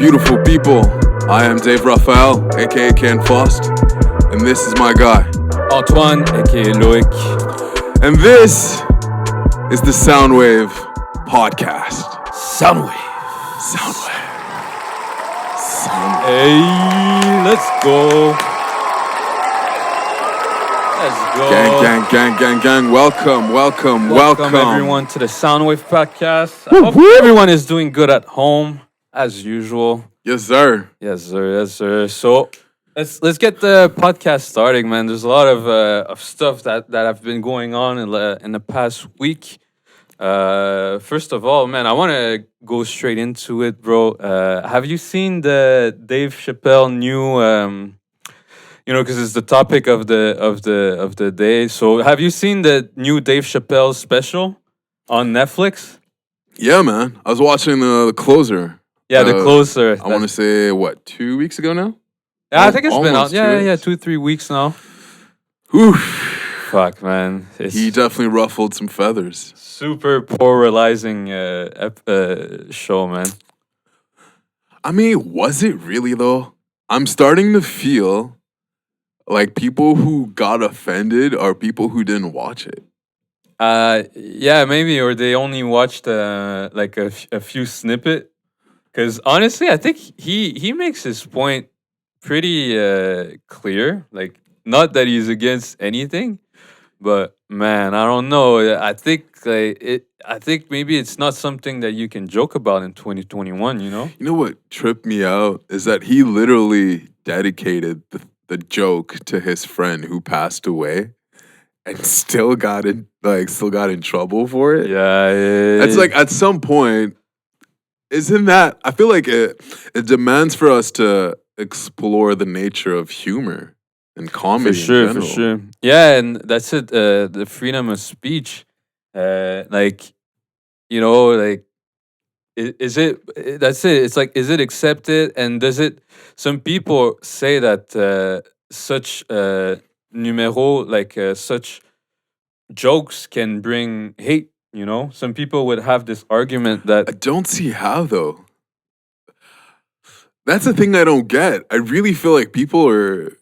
beautiful people? I am Dave Raphael, aka Ken Faust, and this is my guy. Antoine, aka Loic. And this is the Soundwave Podcast. Soundwave. Hey, let's go. Gang. Welcome everyone to the Soundwave Podcast. I hope everyone is doing good at home, as usual. Yes, sir. So let's get the podcast starting, man. There's a lot of stuff that have been going on in the past week. First of all, man, I want to go straight into it, bro. Have you seen the Dave Chappelle new? Because it's the topic of the day. So, have you seen the new Dave Chappelle special on Netflix? Yeah, man. I was watching the closer. Yeah, the closer. I want to say 2 weeks ago now. Yeah, I think it's been out. Almost Yeah, 2-3 weeks now. Whew. Fuck, man. He definitely ruffled some feathers. Super polarizing show, man. I mean, was it really though? I'm starting to feel like people who got offended are people who didn't watch it. Yeah, maybe, or they only watched like a few snippet. Because honestly, I think he makes his point pretty clear. Like, not that he's against anything, but man, I don't know. I think I think maybe it's not something that you can joke about in 2021. You know. You know what tripped me out is that he literally dedicated the joke to his friend who passed away, and still got in trouble for it. Yeah. It's like at some point, isn't that? I feel like it demands for us to explore the nature of humor and comedy. For sure. Yeah, and that's it. The freedom of speech. Like, is it? That's it. It's like, is it accepted? And does it? Some people say that such numero, like such jokes, can bring hate. You know, some people would have this argument I that don't see how though. That's the thing I don't get. I really feel like people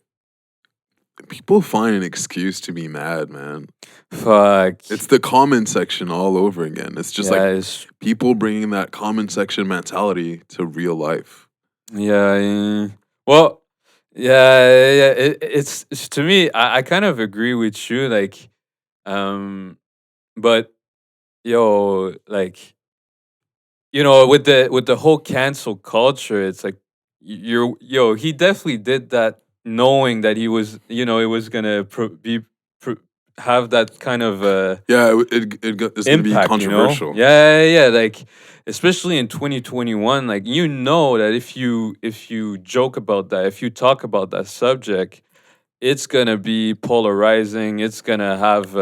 find an excuse to be mad, man. fuck. It's the comment section all over again. It's just like it's- people bringing that comment section mentality to real life. yeah. Well, yeah. It's to me. I kind of agree with you. Like, but like, with the whole cancel culture, it's like he definitely did that knowing that he was, it was gonna have that kind of Yeah, it's going to be impact, controversial. Yeah, like, especially in 2021, like, that if you joke about that, if you talk about that subject, it's gonna be polarizing. It's gonna have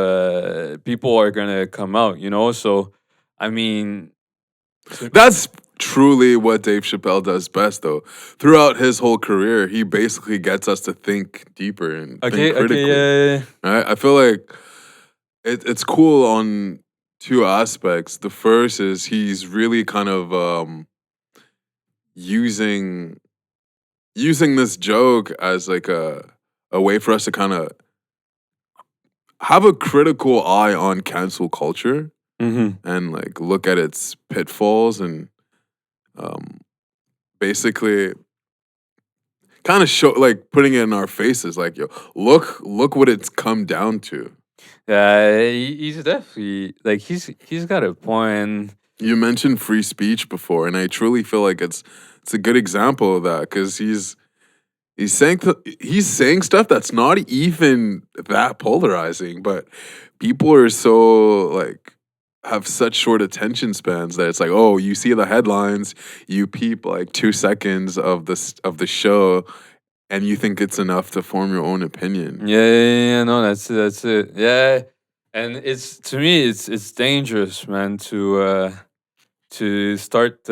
people are gonna come out, so I mean, That's truly what Dave Chappelle does best, though. Throughout his whole career, he basically gets us to think deeper and think critically. yeah. Right? I feel like it's cool on two aspects. The first is he's really kind of using this joke as like a way for us to kind of have a critical eye on cancel culture and like look at its pitfalls and basically kind of show, like, putting it in our faces, like, yo, look what it's come down to. Yeah, he's definitely, like, he's got a point. You mentioned free speech before, and I truly feel like it's a good example of that, because he's saying stuff that's not even that polarizing, but people are so, like, have such short attention spans that it's like, oh, you see the headlines, you peep like 2 seconds of the show, and you think it's enough to form your own opinion. Yeah, no, that's it. Yeah, and it's, to me, it's dangerous, man, to start,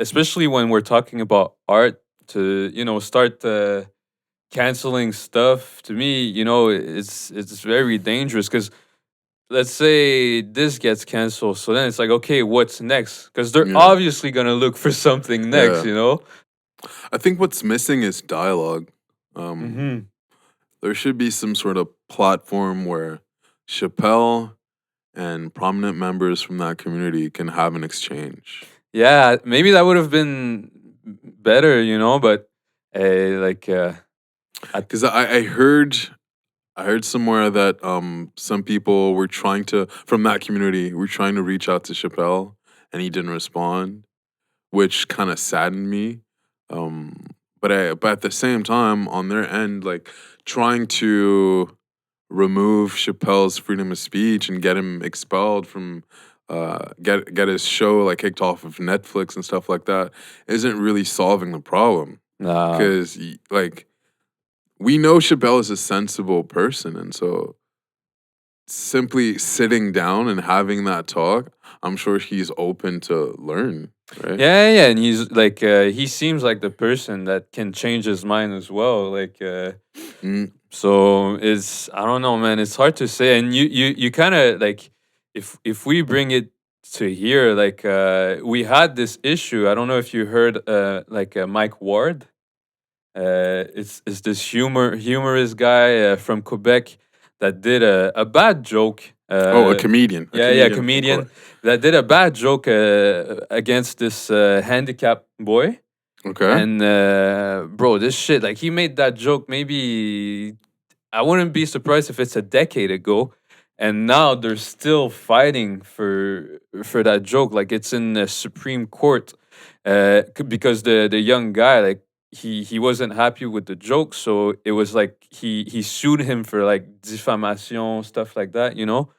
especially when we're talking about art, to start canceling stuff. To me, it's very dangerous, because let's say this gets canceled, so then it's like, okay, what's next? Because they're Yeah. obviously gonna look for something next, Yeah. I think what's missing is dialogue. Um, Mm-hmm. there should be some sort of platform where Chappelle and prominent members from that community can have an exchange. Yeah, maybe that would have been better, but like I, Because I heard somewhere that some people were trying to from that community were trying to reach out to Chappelle and he didn't respond, which kind of saddened me. Um, but at the same time, on their end, like trying to remove Chappelle's freedom of speech and get him expelled from get his show like kicked off of Netflix and stuff like that isn't really solving the problem nah. because like we know Chappelle is a sensible person, and so simply sitting down and having that talk, I'm sure he's open to learn, right? Yeah, and he's like he seems like the person that can change his mind as well. Like Mm, so it's I don't know, man. It's hard to say, and you kind of like if we bring it to here, like we had this issue. I don't know if you heard like Mike Ward. It's this humorous guy from Quebec that did a bad joke. oh, a Yeah, comedian from comedian Quebec. that did a bad joke against this handicapped boy. Okay, And bro, this shit, like he made that joke maybe I wouldn't be surprised if it's a decade ago. And now they're still fighting for that joke. Like it's in the Supreme Court. Because the young guy, like he wasn't happy with the joke, so it was like he sued him for like diffamation, stuff like that, okay,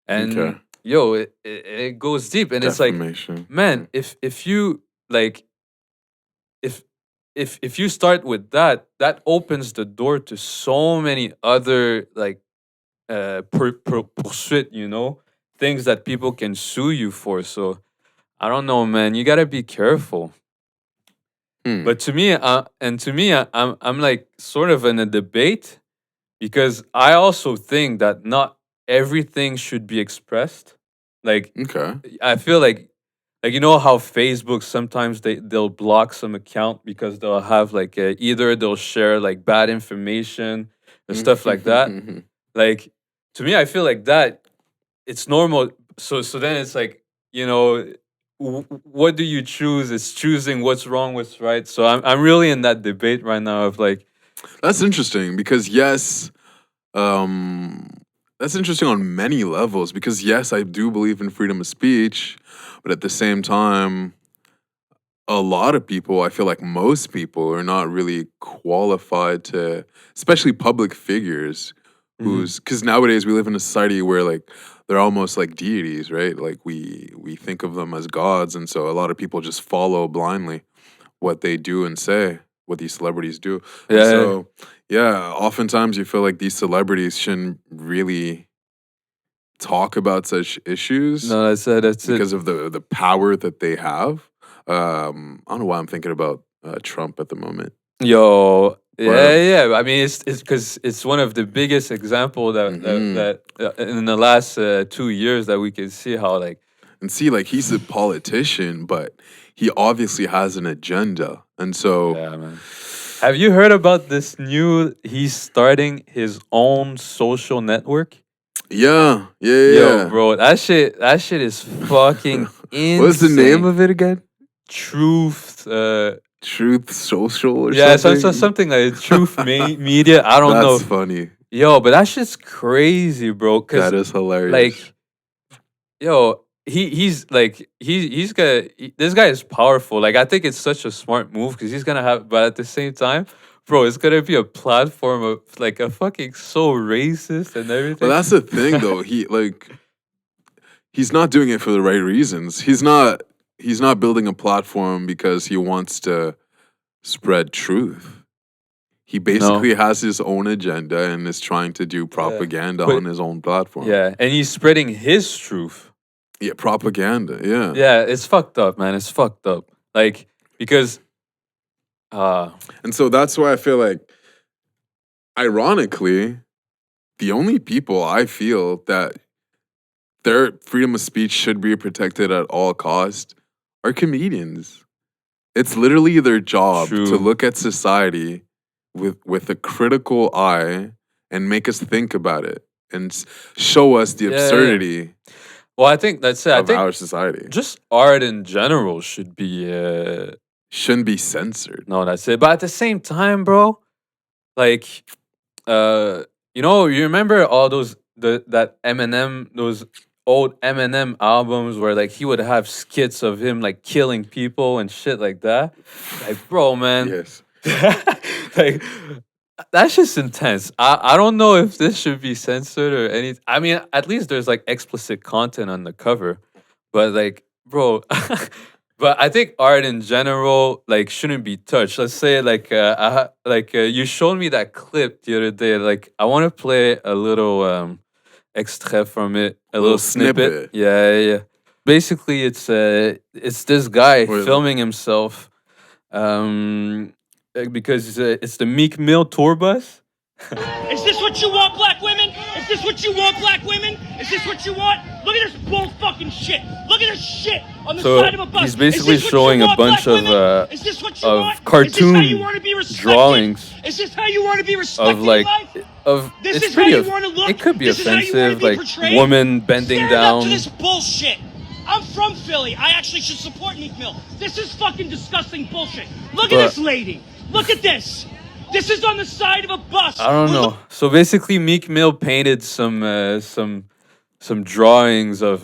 and yo, it goes deep, and it's like, defamation. man, if you like if if you start with that, that opens the door to so many other like pursuit, things that people can sue you for. So I don't know, man. You gotta be careful. Hmm. But to me, I'm like sort of in a debate because I also think that not everything should be expressed. Like Okay. I feel like you know how Facebook sometimes they'll block some account because they'll have like either they'll share like bad information or stuff like that. Like to me, I feel like that it's normal. So then it's like what do you choose? It's choosing what's wrong, what's right. So I'm really in that debate right now of like, That's interesting because yes, um, that's interesting on many levels because yes, I do believe in freedom of speech, but at the same time, a lot of people, I feel like most people are not really qualified to, especially public figures, mhm. who's because nowadays we live in a society where like they're almost like deities, right? Like we think of them as gods, and so a lot of people just follow blindly what they do and say, what these celebrities do, and Yeah, so yeah, oftentimes you feel like these celebrities shouldn't really talk about such issues no, that's it. because of the power that they have. I don't know why I'm thinking about Trump at the moment, Yo, but yeah. I mean, it's because it's one of the biggest example mhm. in the last 2 years that we can see how like And see, like he's a politician, but he obviously has an agenda, and so yeah, man. Have you heard about this new? He's starting his own social network. yeah, yeah, Yo, yeah. bro, that shit is fucking What's the name insane. of it again? Truth, Truth Social or yeah, so something? something like Truth Media. I don't That's know. funny. Yo, but that shit's crazy, bro. That Cause is hilarious. like, yo, he's like he's gonna this guy is powerful. Like I think it's such a smart move because he's gonna have, but at the same time, bro, it's gonna be a platform of like a fucking so racist and But everything. that's the thing, though. He's not doing it for the right reasons. He's not building a platform because he wants to spread truth. He No. basically has his own agenda and is trying to do Yeah. propaganda But on his own platform. yeah, and he's spreading his truth. Yeah, propaganda. Yeah. Yeah, it's fucked up, man. It's fucked up. Like because uh And so that's why I feel like, ironically, the only people I feel that their freedom of speech should be protected at all cost are comedians. It's literally their job to True. look at society with a critical eye and make us think about it and show us the Yeah, yeah. absurdity Well, I think that's it. I of think our society. just art in general should be Shouldn't be censored. no, that's it. But at the same time, bro, like uh you remember all those that Eminem, those old Eminem albums where like he would have skits of him like killing people and shit like that. Like, bro, man. Yes. Like that's just intense. I don't know if this should be censored or any. I mean, at least there's like explicit content on the cover, but like, bro. But I think art in general like shouldn't be touched. Let's say like you showed me that clip the other day. Like I want to play a little extrait from it, a little Little snippet. snippet. Yeah, yeah, yeah. Basically, it's this guy Wait, filming himself, because it's the Meek Mill tour bus. Is this what you want, black women? Is this what you want, black women? Is this what you want? Look at this bull fucking shit. Look at this shit on the So side of a bus. he's basically Is this what showing you a want, bunch black of women? Is this what you want? cartoon Is this how you want to be respected? drawings Is this how you want to be respected of like in life? of This it's is how pretty. you want to look. It could be This is how you want to offensive, be like portrayed. woman bending Stand down. up to this bullshit. I'm from Philly. I actually should support Meek Mill. This is fucking disgusting bullshit. Look at But- this lady. Look at this. This is on the side of a bus. I don't know. So basically, Meek Mill painted some drawings of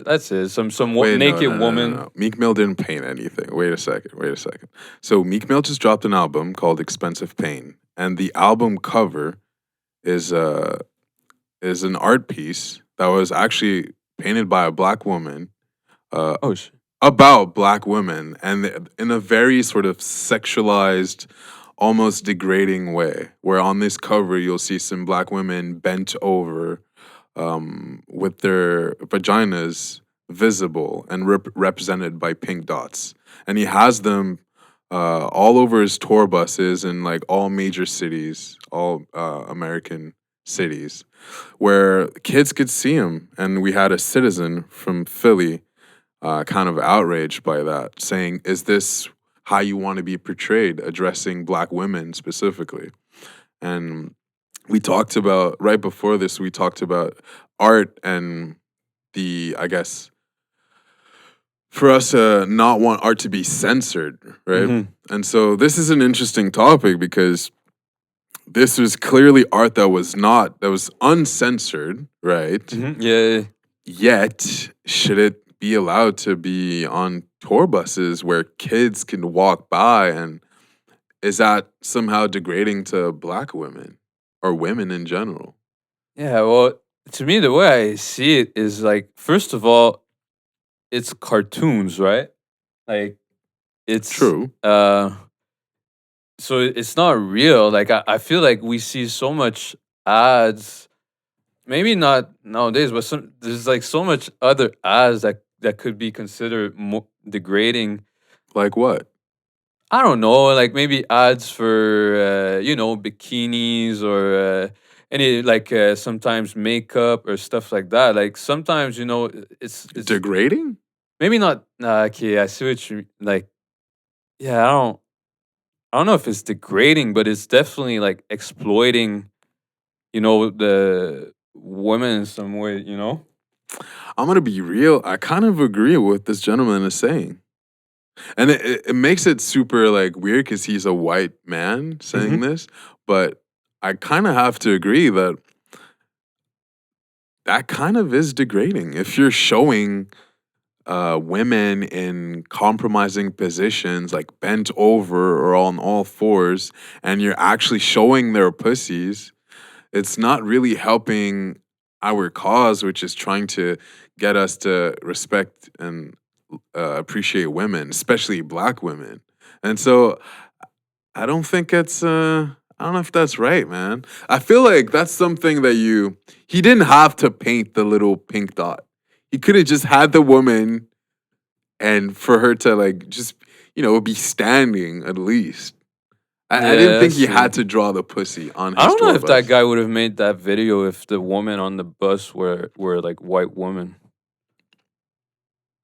that's it. Some naked woman. No. Meek Mill didn't paint anything. Wait a second. So Meek Mill just dropped an album called Expensive Pain, and the album cover is an art piece that was actually painted by a black woman Oh shit. about black women, and in a very sort of sexualized, almost degrading way, where on this cover you'll see some black women bent over with their vaginas visible and represented by pink dots. And he has them all over his tour buses in like all major cities, all American cities, where kids could see him. And we had a citizen from Philly kind of outraged by that, saying, "Is this how you want to be portrayed?" Addressing black women specifically. And we talked about, right before this, we talked about art and I guess, for us to not want art to be censored, right? Mhm. And so this is an interesting topic because this was clearly art that was uncensored, right? Mhm. Yeah. Yet, should it be allowed to be on tour buses where kids can walk by? And is that somehow degrading to black women or women in general? Yeah. Well, to me, the way I see it is like, first of all, it's cartoons, right? Like, it's True. So it's not real. Like I feel like we see so much ads. Maybe not nowadays, but there's like so much other ads that could be considered degrading. Like what? I don't know, like maybe ads for bikinis or any like sometimes makeup or stuff like that. Like sometimes it's Degrading? maybe not. Nah, okay, I see what you like. Yeah, I don't know if it's degrading, but it's definitely like exploiting, the women in some way. I'm gonna be real. I kind of agree with what this gentleman is saying. And it makes it super like weird because he's a white man saying this, but I kind of have to agree that kind of is degrading. If you're showing women in compromising positions, like bent over or on all fours, and you're actually showing their pussies, it's not really helping our cause, which is trying to get us to respect and appreciate women, especially black women. And so I don't think it's I don't know if that's right, man. I feel like that's something that he didn't have to paint the little pink dot. He could have just had the woman and for her to like just, be standing at least. I didn't think he had to draw the pussy on his I don't know tour if bus. that guy would have made that video if the woman on the bus were like white women.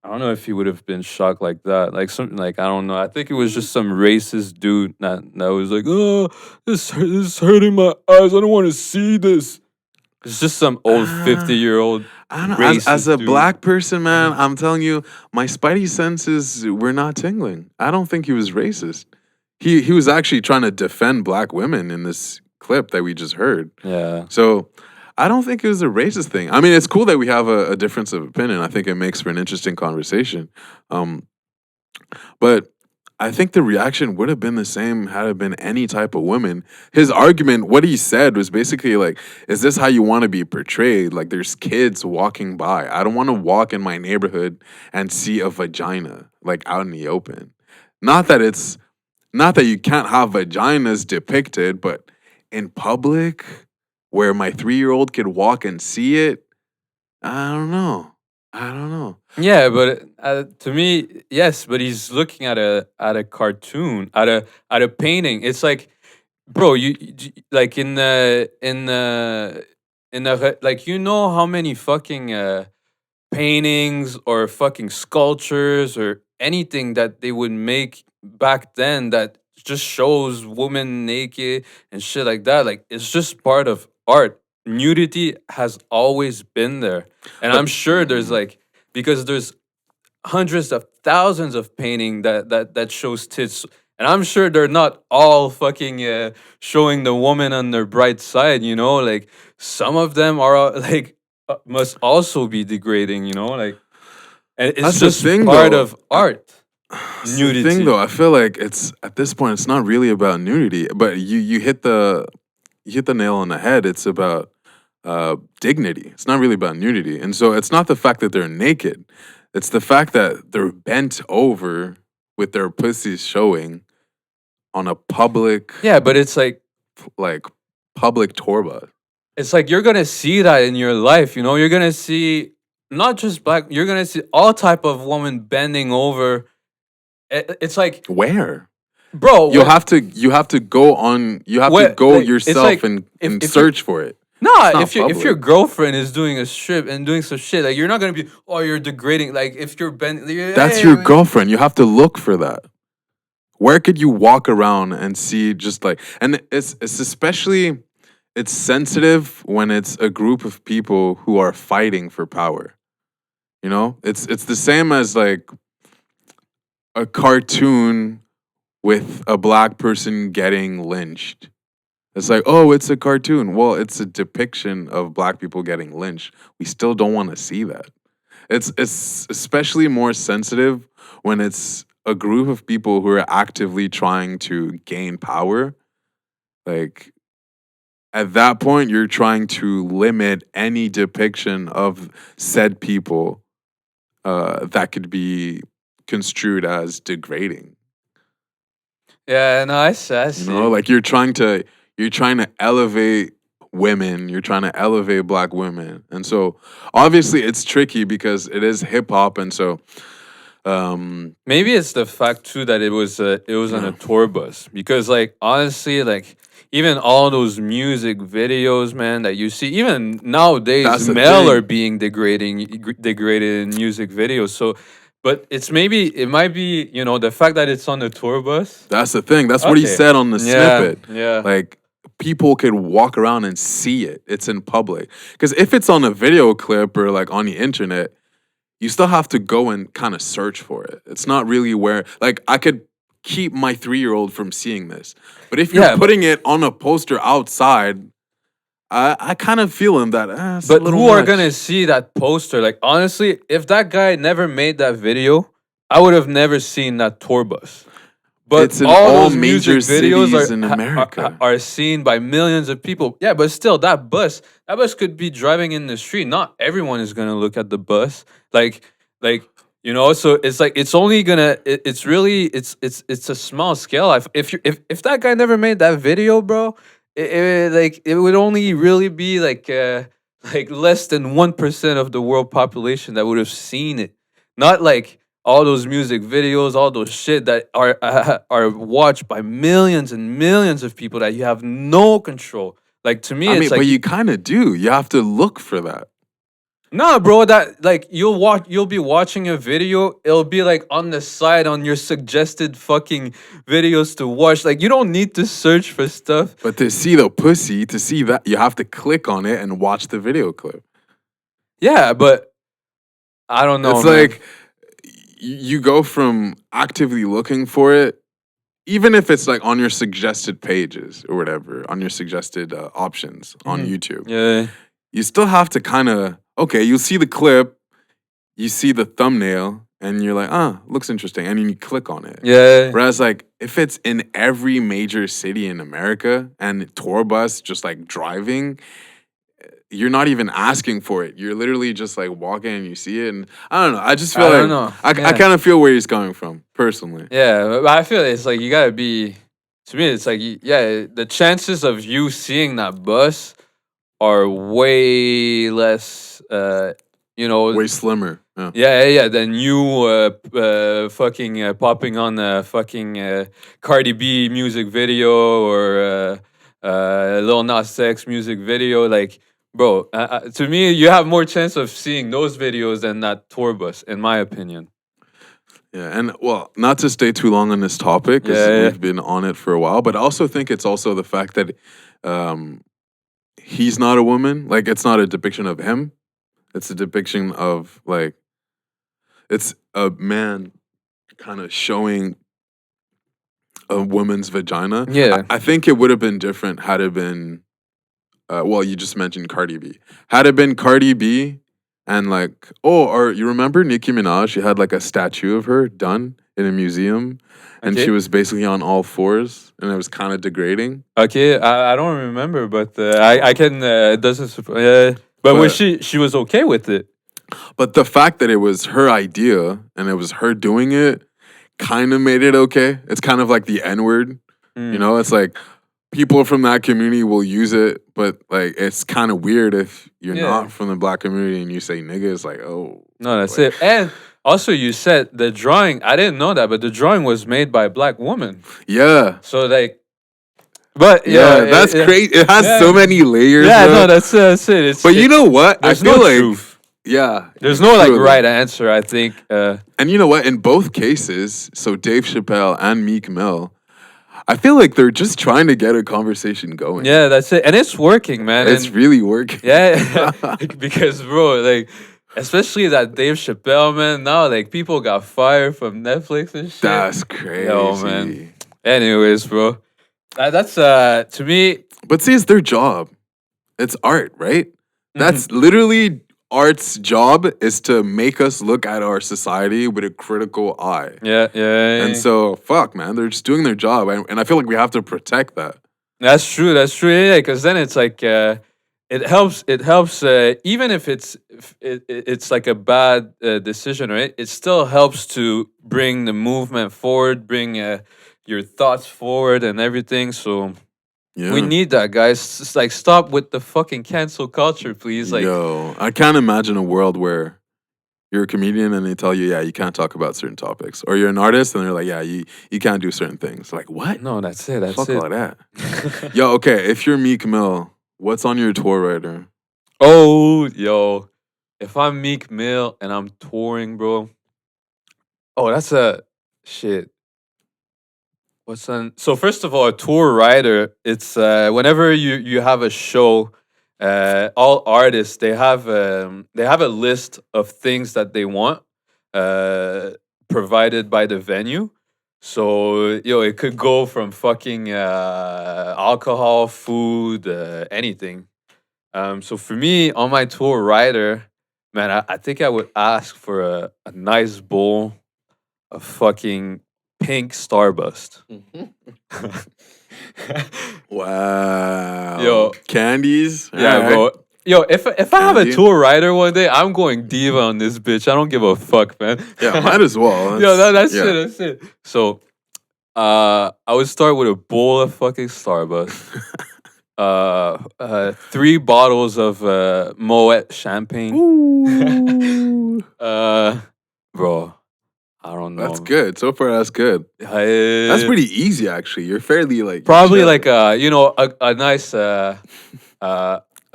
I don't know if he would have been shocked like that. Like something like I don't know. I think it was just some racist dude that was like, "Oh, this is hurting my eyes. I don't want to see this." It's just some old Uh, 50-year-old I don't know. As racist a dude. black person, man, I'm telling you, my spidey senses were not tingling. I don't think he was racist. He was actually trying to defend black women in this clip that we just heard. Yeah. So I don't think it was a racist thing. I mean, it's cool that we have a difference of opinion. I think it makes for an interesting conversation. Um, but I think the reaction would have been the same had it been any type of woman. His argument, what he said was basically like, is this how you want to be portrayed? Like there's kids walking by. I don't want to walk in my neighborhood and see a vagina like out in the open. Not that it's not that you can't have vaginas depicted, but in public where my 3-year-old could walk and see it, I don't know. I don't know. Yeah, but to me, yes, but he's looking at a cartoon, at a painting. It's like, bro, like like you know how many fucking paintings or fucking sculptures or anything that they would make back then that just shows women naked and shit like that. Like it's just part of art. Nudity has always been there, and I'm But sure there's like because there's hundreds of thousands of painting that shows tits, and I'm sure they're not all fucking showing the woman on their bright side. You know, like some of them are like must also be degrading. You know, like and it's that's the just thing part though. of art. That's the thing though. I feel like it's at this point it's not really about nudity, but you hit the nail on the head. It's about dignity. It's not really about nudity. And so it's not the fact that they're naked. It's the fact that they're bent over with their pussies showing on a public Yeah, but like public tour bus. it's like you're gonna see that in your life. You know, you're gonna see not just black. You're gonna see all type of woman bending over. It's like, Where? bro, You have to go on you have to what go like it's yourself like and if you search for it. nah, It's not if your public. girlfriend is doing a strip and doing some shit, like you're not gonna be, oh, you're degrading. Like if you're bending, That's your girlfriend. You have to look for that. Where could you walk around and see just like and it's especially it's sensitive when it's a group of people who are fighting for power. You know? It's the same as like a cartoon with a black person getting lynched. It's like, oh, it's a cartoon. Well, it's a depiction of black people getting lynched. We still don't want to see that. It's especially more sensitive when it's a group of people who are actively trying to gain power. Like at that point, you're trying to limit any depiction of said people that could be construed as degrading. Yeah, no, I You know, see. like you're trying to elevate women, you're trying to elevate black women. And so obviously it's tricky because it is hip hop and so Maybe it's the fact too that it was on a yeah, tour bus because like honestly like even all those music videos, man, that you see even nowadays that's the male are thing. being degraded in music videos. So but it might be, you know, the fact that it's on the tour bus. That's the thing. That's what he Okay. said on the Yeah, snippet. yeah. Like people could walk around and see it. It's in public. Because if it's on a video clip or like on the internet, you still have to go and kind of search for it. It's not really where like I could keep my 3-year-old from seeing this. But if you're Yeah, putting it on a poster outside, I kind of feel him that it's a but little who are much. gonna see that poster? Like honestly, if that guy never made that video, I would have never seen that tour bus. But It's in all all those major music videos cities in America. are seen by millions of people. Yeah, but still, that bus could be driving in the street. Not everyone is gonna look at the bus. Like you know. So it's like it's only gonna. It's really it's a small scale. If that guy never made that video, bro, like it would only really be like less than 1% of the world population that would have seen it. Not like all those music videos, all those shit that are watched by millions and millions of people that you have no control. Like to me, I it's mean, but like you kind of do. You have to look for that. Nah, bro, that like you'll be watching a video, it'll be like on the side on your suggested fucking videos to watch. Like you don't need to search for stuff. But to see the pussy, to see that, you have to click on it and watch the video clip. Yeah, but I don't know. It's man. like you go from actively looking for it, even if it's like on your suggested pages or whatever, on your suggested options on YouTube. Yeah. You still have to kind of, okay, you see the clip, you see the thumbnail, and you're like, looks interesting. And then you click on it. Yeah. Whereas, like, if it's in every major city in America and tour bus just like driving, you're not even asking for it. You're literally just like walking and you see it. And I don't know. I just feel I like don't know. I Yeah. kind of feel where he's coming from, personally. Yeah, but I feel it's like you gotta be. To me, it's like yeah, the chances of you seeing that bus are way less. Way slimmer. Yeah. Yeah. Than you fucking popping on a fucking Cardi B music video or Lil Nas X music video. Like, bro, to me, you have more chance of seeing those videos than that tour bus, in my opinion. Yeah, and well, not to stay too long on this topic, because Yeah. we've been on it for a while, but I also think it's also the fact that he's not a woman. Like, it's not a depiction of him. It's a depiction of, like, it's a man kind of showing a woman's vagina. Yeah. I think it would have been different had it been, well, you just mentioned Cardi B. Had it been Cardi B and like, or you remember Nicki Minaj? She had like a statue of her done in a museum, and Okay. she was basically on all fours, and it was kind of degrading. Okay, I don't remember, but I can. It doesn't. But was she was okay with it? But the fact that it was her idea and it was her doing it kind of made it okay. It's kind of like the N word. You know, it's like people from that community will use it, but like it's kind of weird if you're Yeah. not from the black community and you say nigga. It's like, oh, No, that's like- it. And also, you said the drawing. I didn't know that, but the drawing was made by a black woman. Yeah. So like, but Yeah, that's great. It has yeah. so many layers. Yeah, bro. no, that's it. It's, But you know what? I there's feel no like truth. yeah, There's no like truly. right answer. I think. And you know what? In both cases, so Dave Chappelle and Meek Mill, I feel like they're just trying to get a conversation going. Yeah, that's it, and it's working, man. It's and, really working. yeah, because bro, like, especially that Dave Chappelle man. Now, like, people got fired from Netflix and shit. That's crazy. Yo, man. Anyways, bro, that's to me. But see, it's their job. It's art, right? Mm-hmm. That's literally art's job, is to make us look at our society with a critical eye. Yeah. And so, fuck, man, they're just doing their job. And I feel like we have to protect that. That's true. Yeah, because then it's like it helps. Even if it's like a bad decision, right? It still helps to bring the movement forward, bring your thoughts forward, and everything. So Yeah. we need that, guys. It's like, stop with the fucking cancel culture, please. Like, Yo, I can't imagine a world where you're a comedian and they tell you, yeah, you can't talk about certain topics. Or you're an artist and they're like, yeah, you can't do certain things. Like, what? no, that's it. That's Fuck it. all that. Yo, okay, if you're Meek Mill, what's on your tour rider? Oh, yo, if I'm Meek Mill and I'm touring, bro. Oh, that's a shit. What's on? So first of all, a tour rider. It's whenever you have a show, all artists they have a list of things that they want, provided by the venue. So it could go from fucking alcohol, food, anything. So for me, on my tour rider, man, I think I would ask for a nice bowl of fucking pink Starburst. Wow. Yo. Candies? Yeah, Alright. bro. Yo, if I have a Candy. tour rider one day, I'm going diva on this bitch. I don't give a fuck, man. Yeah, might as well. Yo, that's yeah. it. That's it. So, I would start with a bowl of fucking Starburst. 3 bottles of Moet champagne. Ooh. Bro, I don't know. That's good. So far, that's good. That's pretty easy, actually. You're fairly like Probably chill. like a nice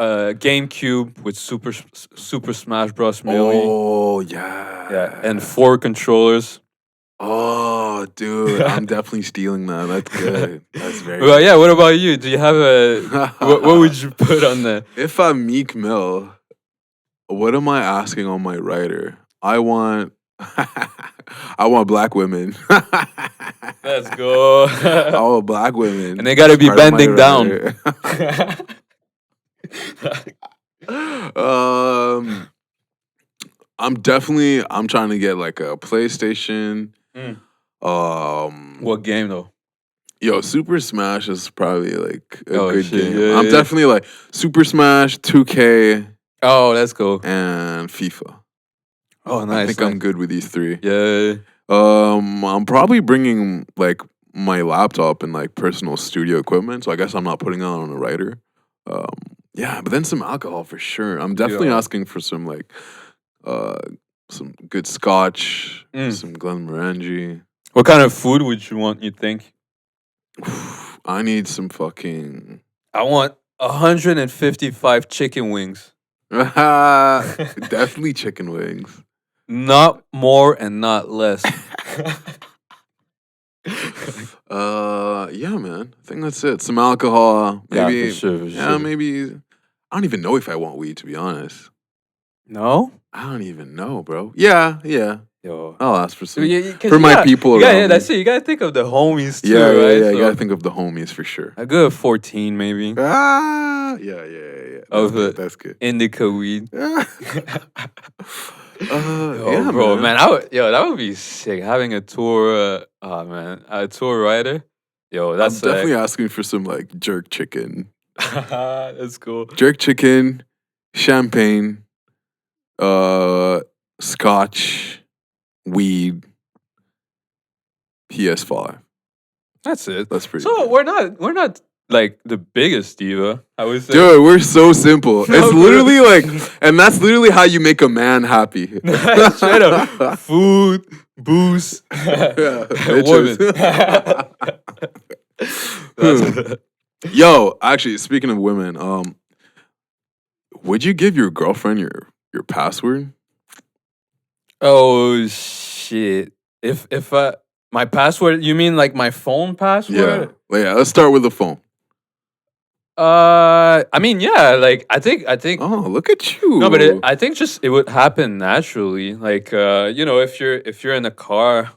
GameCube with Super Smash Bros. Melee. Oh yeah. Yeah, and 4 controllers. Oh, dude, I'm definitely stealing that. That's good. That's very. Well, yeah. What about you? Do you have a what would you put on the? If I'm Meek Mill, what am I asking on my writer? I want black women. Let's go. I want black women. And they gotta be Part of my bending down. writer. I'm trying to get like a PlayStation. What game though? Yo, Super Smash is probably like a good shit, game. yeah, I'm yeah. definitely like Super Smash, 2K, Oh, let's go. and FIFA. Oh, nice. I think I'm good with these 3. Yeah. I'm probably bringing like my laptop and like personal studio equipment, so I guess I'm not putting it on a writer. Yeah, but then some alcohol for sure. I'm definitely Yeah. asking for some like some good scotch, Mm. some Glenmorangie. What kind of food would you want? You think? I need some fucking I want 155 chicken wings. definitely chicken wings. Not more and not less. Yeah, man. I think that's it. Some alcohol, maybe. Yeah, for sure, for Yeah, sure. maybe. I don't even know if I want weed, to be honest. No? I don't even know, bro. Yeah. Yo. I'll ask for some. 'Cause For my gotta- people you gotta- around yeah, me. that's it. You gotta think of the homies too, Yeah, right? You So, gotta think of the homies for sure. a good 14 maybe. Yeah. Of good. it. That's good. Indica weed. Yeah, Oh, bro, man, that would be sick. Having a tour, a tour rider. Yo, I'm that's definitely asking for some like jerk chicken, that's cool. champagne, scotch, weed, PS5. That's it. That's pretty. So good. we're not like the biggest diva. I would say. Dude, we're so simple. No, It's bro. literally like, and that's literally how you make a man happy. Straight up. Food, booze, women. That's- Yo, actually, speaking of women, would you give your girlfriend your password? Oh shit! If my password, you mean like my phone password? Yeah. Let's start with the phone. I mean, yeah. Like I think. Oh, look at you. No, but I think just it would happen naturally. Like you know, if you're in a car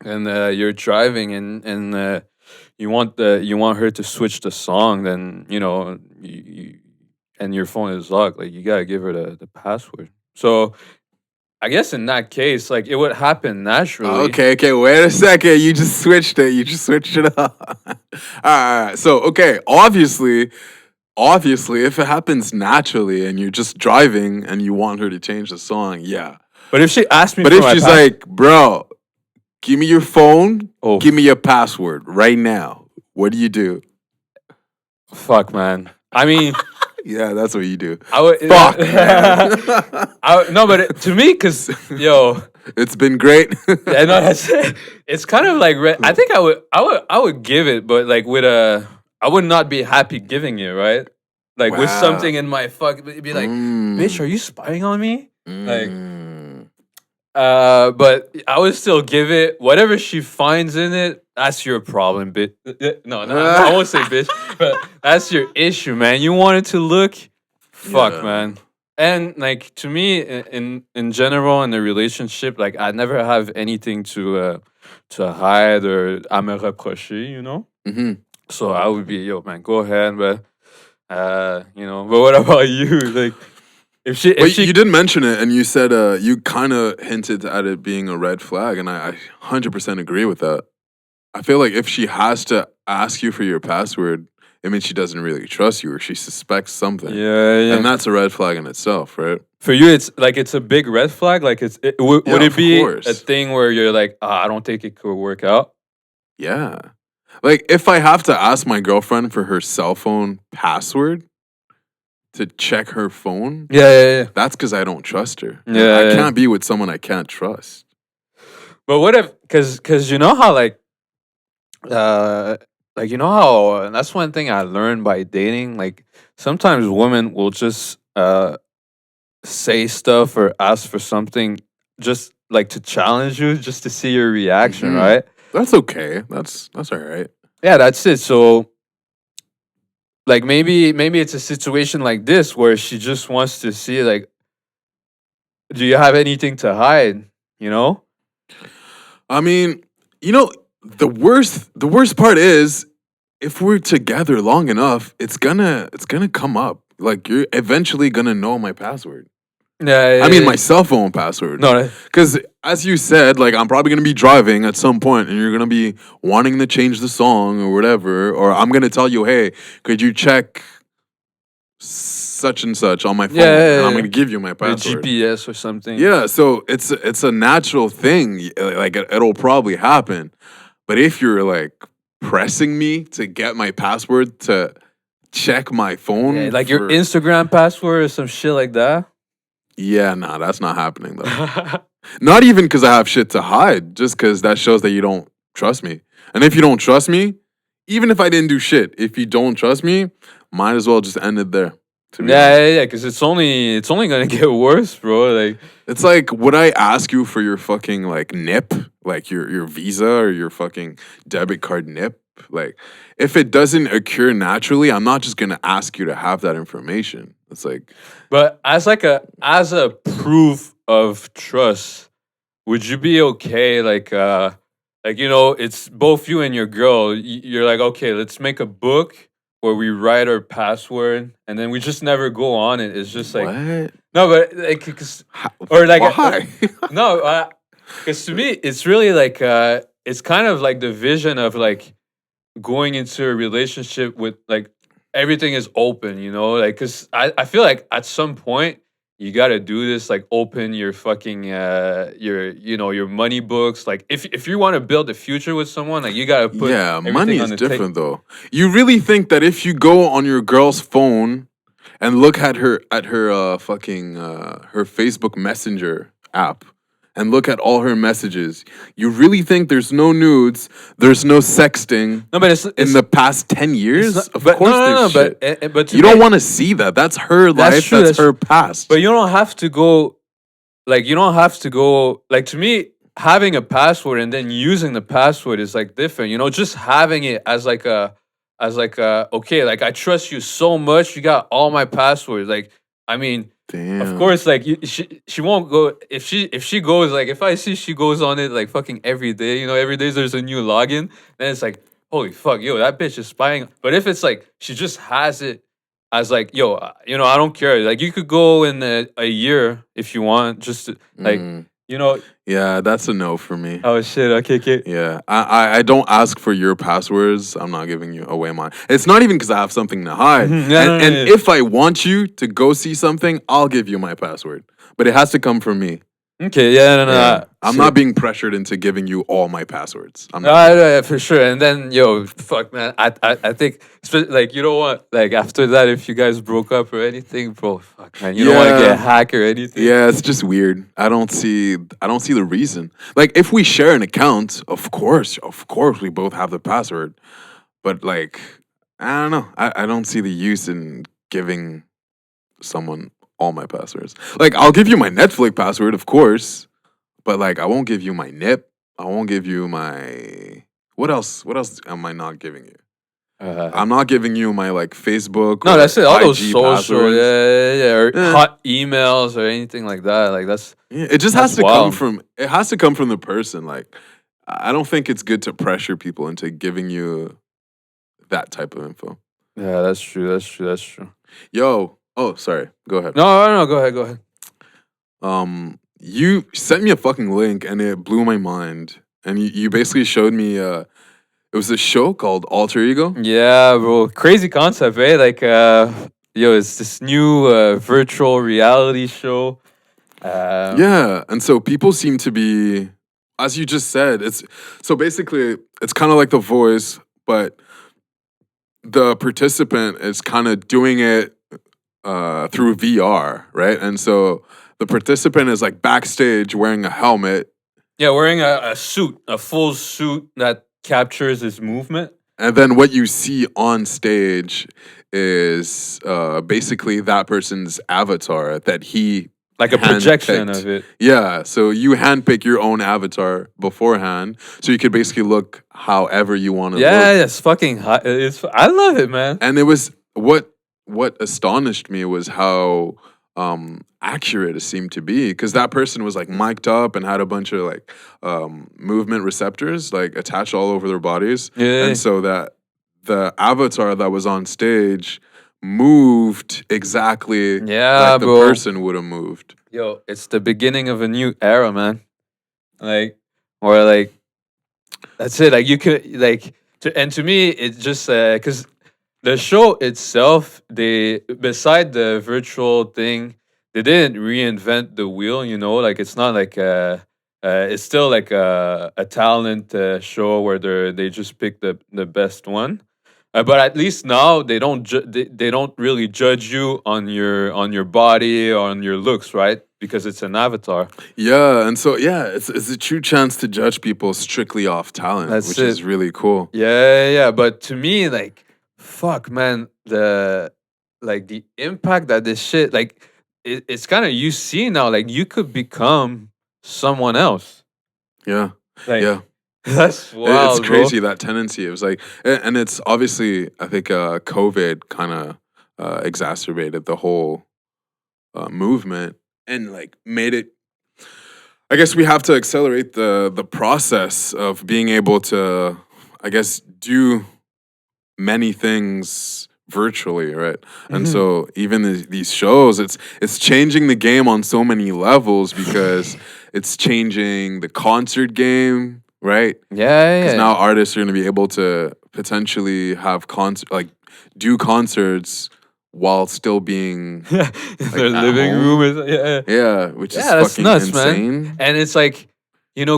and you're driving and you want her to switch the song, then you know you and your phone is locked. Like you gotta give her the password. So I guess in that case, like it would happen naturally. Okay. Wait a second. You just switched it. up. All right. So, okay. Obviously, if it happens naturally and you're just driving and you want her to change the song, yeah. But if she asked me, But for if my she's pass- like, bro, give me your phone, Oh. give me your password right now, what do you do? fuck, man. I mean, Yeah, that's what you do. I would Fuck, man. no, but to me, cause yo, It's been great. I know that's it's kind of like I think I would give it, but like I would not be happy giving it, right? Like with Wow. something in my it'd be like, bitch, are you spying on me? Like, Mm. but I would still give it. Whatever she finds in it, that's your problem, bitch. No, I won't say bitch, but that's your issue, man. You want it to look, fuck, Yeah. man. And like to me, in general, in a relationship, like I never have anything to hide or à me reprocher, you know. Mhm. So I would be, yo, man, go ahead, but you know. But what about you? Like, if she, But you did mention it, and you said you kind of hinted at it being a red flag, and I 100% agree with that. I feel like if she has to ask you for your password, it means she doesn't really trust you, or she suspects something. yeah. And that's a red flag in itself, right? For you, it's a big red flag. Like, would Yeah, it of be course. a thing where you're like, I don't think it could work out? Yeah. Like, if I have to ask my girlfriend for her cell phone password to check her phone, Yeah. that's because I don't trust her. Yeah, I yeah. can't be with someone I can't trust. But what if, because you know how you know how, and that's one thing I learned by dating. Like sometimes women will just say stuff or ask for something just like to challenge you, just to see your reaction, Mhm. right? That's okay. That's all right. Yeah, that's it. So like maybe it's a situation like this where she just wants to see like, do you have anything to hide? You know? I mean, you know, the worst part is if we're together long enough, it's gonna come up. Like you're eventually gonna know my password. Yeah, I mean my cell phone password. no, that- Cause as you said, like I'm probably gonna be driving at some point and you're gonna be wanting to change the song or whatever. Or I'm gonna tell you, hey, could you check such and such on my phone? And I'm yeah. gonna give you my Or password. GPS or something. Yeah, so it's a natural thing. Like it'll probably happen. But if you're like pressing me to get my password to check my phone, Yeah, like your for, Instagram password or some shit like that. yeah, nah, that's not happening though. Not even because I have shit to hide, just because that shows that you don't trust me. And if you don't trust me, even if I didn't do shit, if you don't trust me, might as well just end it there. To be honest. Yeah, because it's only gonna get worse, bro. Like, It's like, would I ask you for your fucking like NIP, like your Visa or your fucking debit card NIP? Like, if it doesn't occur naturally, I'm not just gonna ask you to have that information. It's like, but as a proof of trust, would you be okay? Like it's both you and your girl. You're like, okay, let's make a book where we write our password, and then we just never go on it. It's just like what? no, but like, cause, How, or like why? no, because to me, it's really like it's kind of like the vision of like going into a relationship with like everything is open, like because I feel like at some point you got to do this, like open your fucking your money books. Like if you want to build a future with someone, like you got to put Yeah, everything money on is the table. different though. You really think that if you go on your girl's phone and look at her fucking her Facebook Messenger app and look at all her messages, you really think there's no nudes, there's no sexting No, but it's in the past 10 it's years? not, Of but course no, there's shit. but to You don't me- want to see that. That's her That's life, true, that's that's her past. But you don't have to go, like, you don't have to go, like, to me, having a password and then using the password is like different, just having it as like a, okay, like, I trust you so much, you got all my passwords. Like, I mean, Damn. of course, like, she won't go, if she goes, like, if I see she goes on it, like, fucking every day, every day there's a new login, then it's like, holy fuck, yo, that bitch is spying. But if it's like, she just has it as like, yo, I don't care. Like you could go in a year if you want, just to, like, Mm. you know. Yeah, that's a no for me. Oh shit! Okay, okay. Yeah, I don't ask for your passwords. I'm not giving you away mine. It's not even because I have something to hide. Mhm. Yeah, And, no, and yeah. if I want you to go see something, I'll give you my password. But it has to come from me. Okay, yeah, no, no. Yeah. I'm shit. not being pressured into giving you all my passwords. I'm No, not. yeah, for sure. And then, yo, fuck, man. I think, like, you know what? Like, after that, if you guys broke up or anything, bro, fuck, man, you don't want to Yeah. get hacked or anything. Yeah, it's just weird. I don't see the reason. Like if we share an account, of course we both have the password. But like I don't know. I don't see the use in giving someone all my passwords. Like I'll give you my Netflix password, of course, but like I won't give you my NIP. I won't give you my what else? What else am I not giving you? I'm not giving you my like Facebook. No, or that's it. All those IG social, passwords. yeah, or Yeah. hot emails or anything like that. Like, that's Yeah, it just That's has to wild. come from the person. Like I don't think it's good to pressure people into giving you that type of info. yeah, that's true. That's true. That's true. Yo, oh sorry, go ahead. No, go ahead, go ahead. You sent me a fucking link and it blew my mind. And you basically showed me it was a show called Alter Ego. Yeah, bro. Crazy concept, eh? Like, yo, it's this new virtual reality show. Yeah, and so people seem to be, as you just said, it's so basically it's kind of like The Voice, but the participant is kind of doing it through VR, right? And so the participant is like backstage wearing a helmet. Yeah, wearing a suit, a full suit that captures his movement. And then what you see on stage is basically that person's avatar that he Like a projection handpicked. of it. Yeah, so you handpick your own avatar beforehand, so you could basically look however you want to Yeah, look. it's fucking hot. I love it, man. And it was what astonished me was how accurate it seemed to be, because that person was like mic'd up and had a bunch of like movement receptors like attached all over their bodies, Yeah. and so that the avatar that was on stage moved exactly Yeah, like the bro. person would have moved. Yo, it's the beginning of a new era, man. Like, or like, that's it. Like, you could, like, and to me, it's just, because the show itself, beside the virtual thing, they didn't reinvent the wheel, like, it's not like, it's still like a talent show where they just pick the best one. But at least now they don't really judge you on your body or on your looks, right? Because it's an avatar. Yeah, and so yeah, it's a true chance to judge people strictly off talent, That's which it. is really cool. Yeah. But to me, like, fuck, man, the impact that this shit, like, it's kind of, you see now, like, you could become someone else. Yeah, Like, yeah. that's wild, It's crazy, that tendency. It was like, and it's obviously, I think COVID kind of exacerbated the whole movement and like made it. I guess we have to accelerate the process of being able to, I guess, do many things virtually, right? And so even these shows, it's changing the game on so many levels, because it's changing the concert game, right? Yeah. Because now artists are going to be able to potentially have do concerts while still being in their at living home. room. Yeah, which is That's fucking nuts, insane. man. And it's like,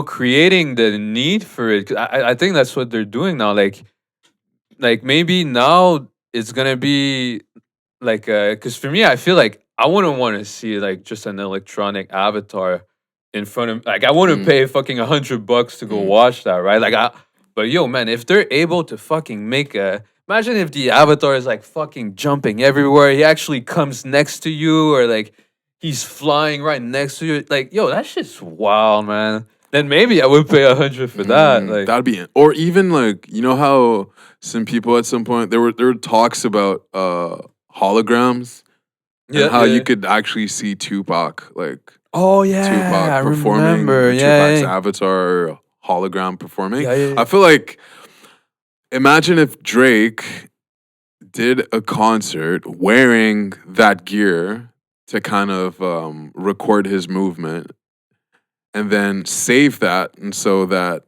creating the need for it. 'Cause I think that's what they're doing now. Like maybe now it's gonna be like, because for me, I feel like I wouldn't want to see like just an electronic avatar in front of, like, I wouldn't Mm. pay fucking $100 to go watch that, right? But yo, man, if they're able to fucking imagine if the avatar is like fucking jumping everywhere, he actually comes next to you, or like he's flying right next to you, like, yo, that shit's wild, man. Then maybe I would pay 100 for that. Like, That'd be, or even like, you know how some people at some point there were talks about holograms, and how you could actually see Tupac, like oh yeah, Tupac I performing, remember. Tupac's Yeah. avatar hologram performing. Yeah. I feel like, imagine if Drake did a concert wearing that gear to kind of record his movement, and then save that, and so that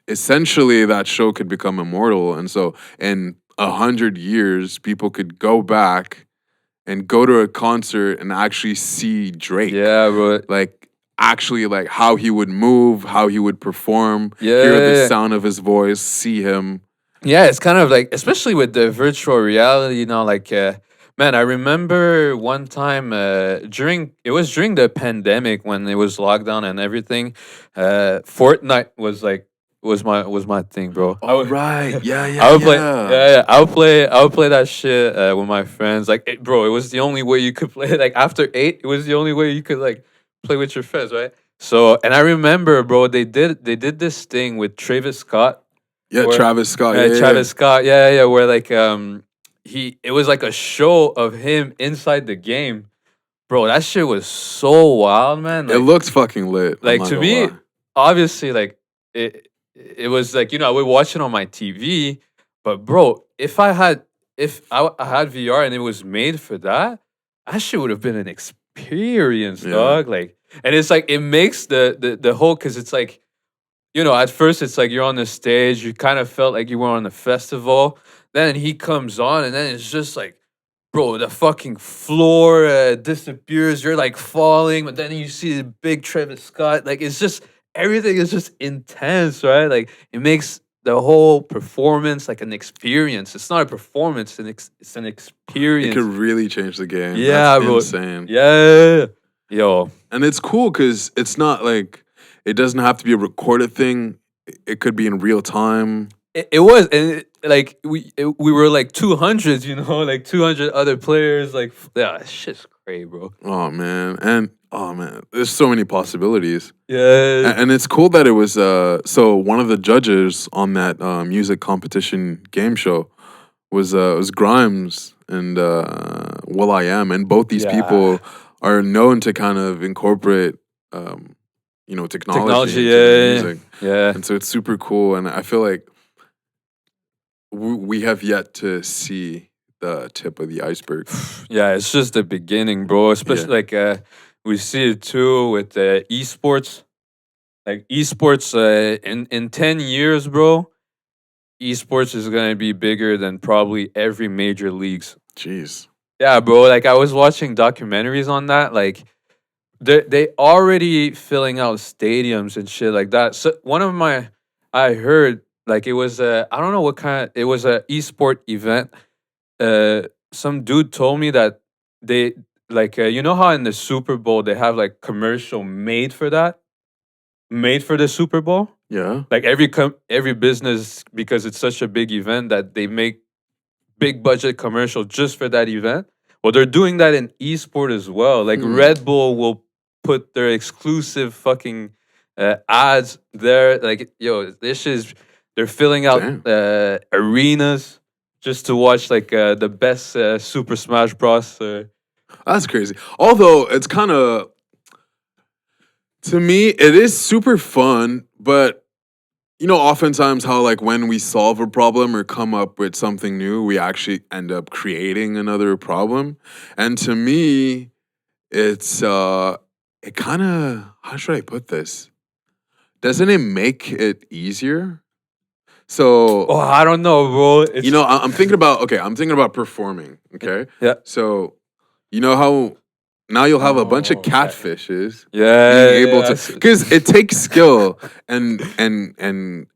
essentially that show could become immortal, and so in 100 years people could go back and go to a concert and actually see Drake. Yeah, bro. Like, actually, like, how he would move, how he would perform, Yeah. hear the sound of his voice, see him. Yeah, it's kind of like, especially with the virtual reality now, like, man, I remember one time during the pandemic when it was lockdown and everything, Fortnite was my thing, bro. Right. Yeah. I would play, yeah. I would play that shit with my friends. Like, bro, it was the only way you could play. Like, after 8, it was the only way you could like play with your friends, right? So, and I remember, bro, they did this thing with Travis Scott. Yeah, Travis Scott. Travis Scott. Yeah. Where like it was like a show of him inside the game, bro. That shit was so wild, man. Like, It looked fucking lit. I'm like, not to gonna me, lie. obviously, like, it was like, I would watch it on my TV, but bro, if I had VR and it was made for that shit would have been an experience, Yeah. dog. Like, and it's like, it makes the whole, because it's like, at first it's like you're on the stage, you kind of felt like you were on a festival. Then he comes on, and then it's just like, bro, the fucking floor disappears. You're like falling, but then you see the big Travis Scott. Like, it's just, everything is just intense, right? Like, it makes the whole performance like an experience. It's not a performance, it's an It experience. could really change the game. Yeah, That's bro. insane. Yeah. Yo. And it's cool because it's not like, it doesn't have to be a recorded thing. It could be in real time. It was, and like we were like 200, you know, like 200 other players. Like, yeah, it's shit's crazy, bro. Oh man, there's so many possibilities. Yeah, And it's cool that it was so one of the judges on that music competition game show was Grimes and Will I Am, and both these Yeah. people are known to kind of incorporate technology technology. into their Yeah, music. yeah. And so it's super cool, and I feel like we have yet to see the tip of the iceberg. Yeah, it's just the beginning, bro. Especially like we see it too with esports. Like esports, in 10 years, bro, esports is gonna be bigger than probably every major leagues. Jeez. Yeah, bro. Like I was watching documentaries on that. Like they already filling out stadiums and shit like that. So I heard like it was I don't know what kind. It was a esport event. Some dude told me that they like you know how in the Super Bowl they have like commercial made for the Super Bowl. Yeah. Like every business, because it's such a big event that they make big budget commercial just for that event. Well, they're doing that in esport as well. Like Red Bull will put their exclusive fucking ads there. Like, yo, this is they're filling out arenas just to watch like the best Super Smash Bros. That's crazy. Although it's kind of, to me, it is super fun, but oftentimes how like when we solve a problem or come up with something new, we actually end up creating another problem. And to me, it's it kind of, how should I put this? Doesn't it make it easier? So Oh, I don't know, bro. It's, I'm thinking about performing. Okay. Yeah. So you know how now you'll have a bunch of Oh, okay. catfishes. Yeah, Being able yeah, to, because it takes skill and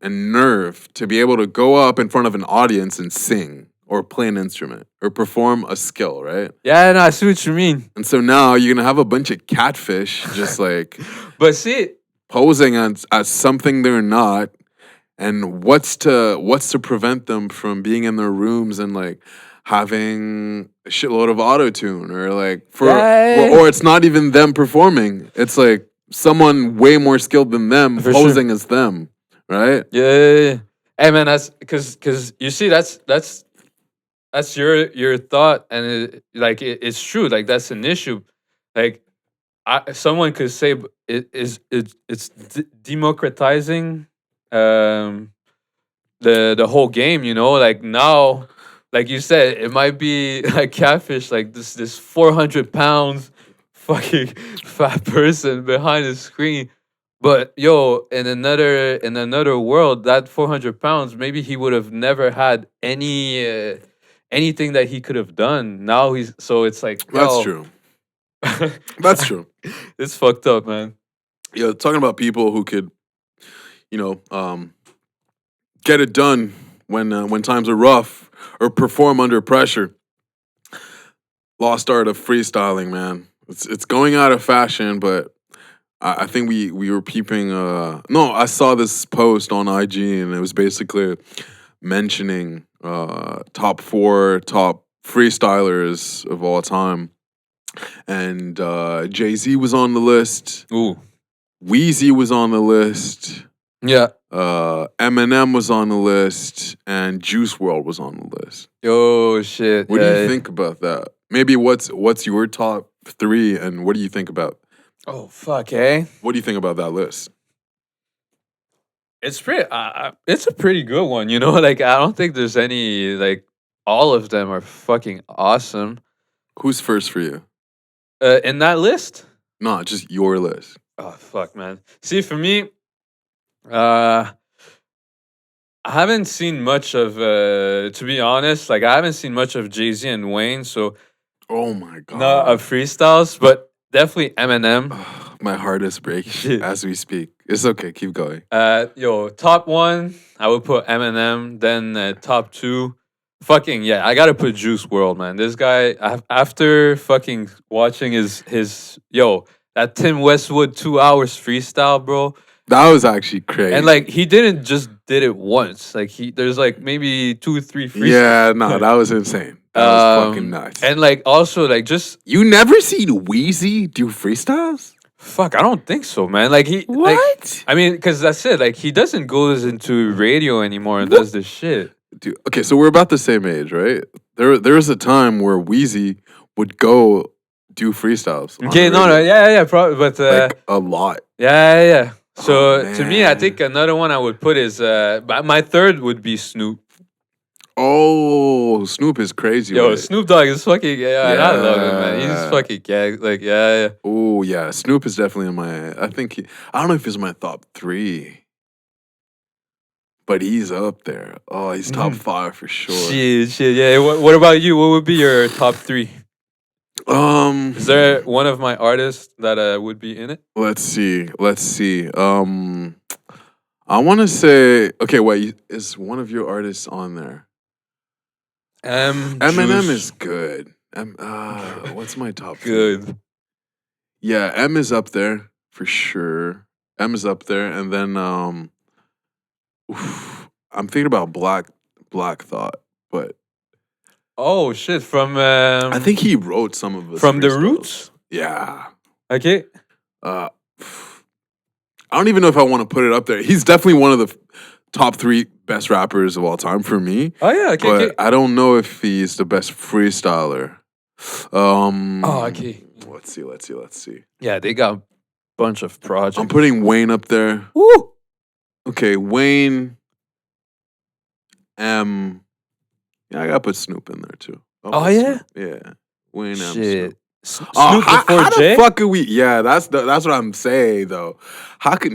nerve to be able to go up in front of an audience and sing or play an instrument or perform a skill, right? yeah. No, I see what you mean. And so now you're gonna have a bunch of catfish just like But see, posing as something they're not. And what's to prevent them from being in their rooms and like having a shitload of auto tune or like or it's not even them performing. It's like someone way more skilled than them For posing as them, right? yeah. Hey man, that's because you see that's your thought, and it's true. Like that's an issue. Like someone could say it's democratizing the whole game. You know, like now, like you said, it might be like catfish, like this 400 pounds fucking fat person behind the screen. But yo, in another world, that 400 pounds, maybe he would have never had anything that he could have done. Now it's like That's yo, true. That's true. It's fucked up, man. Yeah, talking about people who could, get it done when times are rough or perform under pressure. Lost art of freestyling, man. It's going out of fashion, but I think we were peeping. No, I saw this post on IG, and it was basically mentioning top freestylers of all time, and Jay-Z was on the list. Ooh, Weezy was on the list. yeah. Eminem was on the list, and Juice WRLD was on the list. Yo, shit. What do you think about that? Maybe what's your top 3, and what do you think about? Oh fuck, eh? What do you think about that list? It's pretty. It's a pretty good one, you know. Like I don't think there's any like all of them are fucking awesome. Who's first for you? In that list? No, just your list. Oh fuck, man. See, for me, I haven't seen much of. To be honest, like I haven't seen much of Jay-Z and Wayne, so Oh my god. not of freestyles, but definitely Eminem. My heart is breaking as we speak. It's okay. Keep going. Yo, top 1, I would put Eminem. Then top 2, fucking yeah, I gotta put Juice WRLD, man. This guy, after fucking watching his that Tim Westwood 2 hours freestyle, bro. That was actually crazy. And like he didn't just did it once. Like there's like maybe 2-3 freestyles. Yeah, no, that was insane. That was fucking nuts. And like also like just You never seen Wheezy do freestyles? fuck, I don't think so, man. Like he like, What? I mean, because that's it. Like he doesn't goes into radio anymore and does this shit. Dude, okay, so we're about the same age, right? There was a time where Wheezy would go do freestyles. on Okay, the no, radio. yeah, probably, but Like a lot. yeah. So Oh, to me, I man. think another one I would put is my third would be Snoop. Oh, Snoop is crazy. Yo, with it. Snoop Dogg is fucking yeah, and I love him, man. He's Yeah. fucking like yeah. Oh yeah, Snoop is definitely in my. I think I don't know if he's my top 3, but he's up there. Oh, he's top 5 for sure. Shit, yeah. What about you? What would be your top 3? Is there one of my artists that would be in it? Let's see. I want to say. Okay, wait. Is one of your artists on there? Eminem Juice. is good. What's my top? Good. Yeah, M is up there for sure. M is up there, and then I'm thinking about Black Thought, but Oh shit! From I think he wrote some of us from the freestyles. Roots. Yeah. Okay. I don't even know if I want to put it up there. He's definitely one of the top 3 best rappers of all time for me. Oh yeah. Okay. But Okay. I don't know if he's the best freestyler. Oh, okay. Let's see. Yeah, they got a bunch of projects. I'm putting Wayne up there. Woo! Okay, Wayne. Yeah, I gotta put Snoop in there too. I'll Oh, put yeah? Snoop. Yeah, Wayne. M. Shit. Snoop. Snoop How before Jay. the fuck could we? Yeah, that's what I'm saying though. How could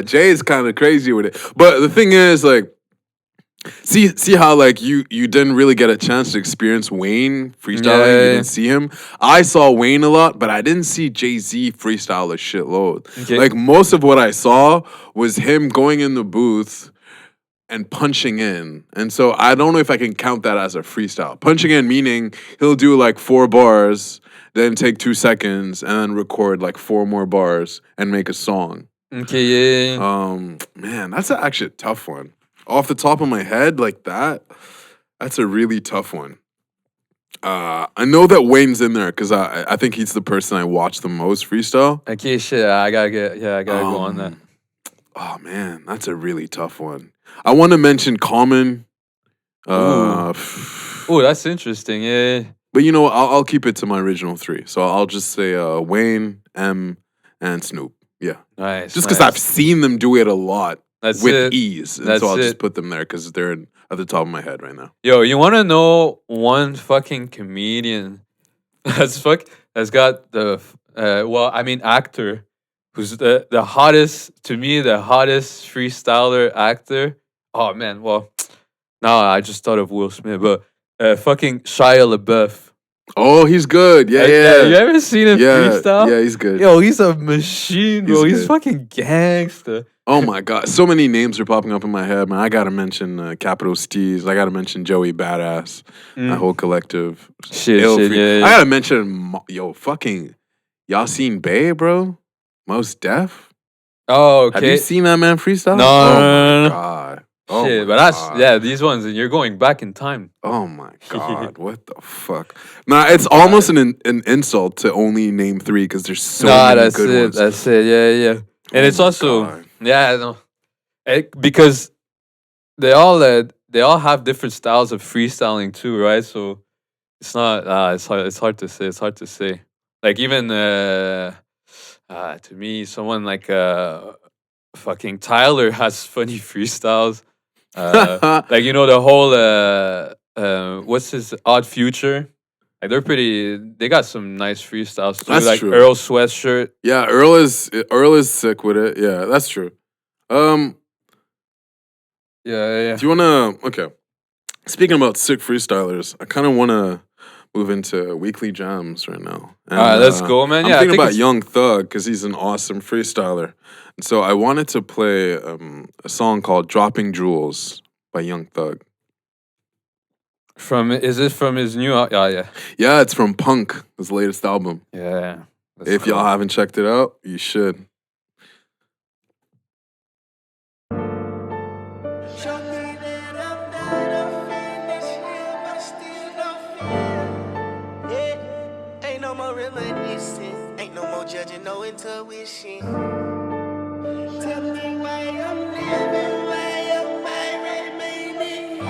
Jay is kind of crazy with it. But the thing is, like, see how like you didn't really get a chance to experience Wayne freestyling. Yeah. You didn't see him. I saw Wayne a lot, but I didn't see Jay-Z freestyle a shitload. Okay. Like most of what I saw was him going in the booth and punching in. And so I don't know if I can count that as a freestyle. Punching in meaning he'll do like 4 bars, then take 2 seconds, and then record like 4 more bars and make a song. Okay. Yeah. Man, that's actually a tough one. Off the top of my head, like that's a really tough one. I know that Wayne's in there because I think he's the person I watch the most freestyle. Okay. Shit. I gotta go on that. Oh man, that's a really tough one. I want to mention Common. Oh, that's interesting. Yeah. But you know what? I'll keep it to my original 3. So I'll just say Wayne, M, and Snoop. Yeah. Nice. Just because I've seen them do it a lot That's with it. ease. And That's so I'll just it. put them there because they're at the top of my head right now. Yo, you want to know one fucking comedian that's got the actor who's the hottest, to me, the hottest freestyler actor. Oh man, well, now I just thought of Will Smith, but fucking Shia LaBeouf. Oh, he's good. Yeah. You ever seen him freestyle? Yeah, he's good. Yo, he's a machine, bro. He's good. fucking gangster. Oh my God. So many names are popping up in my head, man. I got to mention Capital Steez. I got to mention Joey Badass. That whole collective. Shit, I yeah. got to mention, fucking Yasin Bey, bro. Most Def. Oh, Have you okay. seen that man freestyle? No, Oh no. my God. Oh Shit, my but that's God. these ones, and you're going back in time. Oh my God. What the fuck? Nah, it's almost an insult to only name 3 because there's so many that's good it. ones. That's it. Yeah. And Oh it's my also God. no, because they all have different styles of freestyling too, right? So it's not it's hard to say. It's hard to say. Like even to me, someone like fucking Tyler has funny freestyles. Like you know the whole what's his Odd Future. Like they got some nice freestyles too. That's like true. Earl Sweatshirt. Yeah, Earl is sick with it. Yeah, that's true. Yeah. Do you wanna? Okay. Speaking about sick freestylers, I kind of wanna move into weekly jams right now. And, All right, let's go, man. I'm Yeah, I thinking think about it's- Young Thug because he's an awesome freestyler. And so I wanted to play a song called "Dropping Jewels" by Young Thug. Is it from his new? Yeah. Yeah, it's from Punk, his latest album. Yeah. Let's If go. y'all haven't checked it out, you should. cause you know intuition. Tell me why I'm living, why I'm remaining.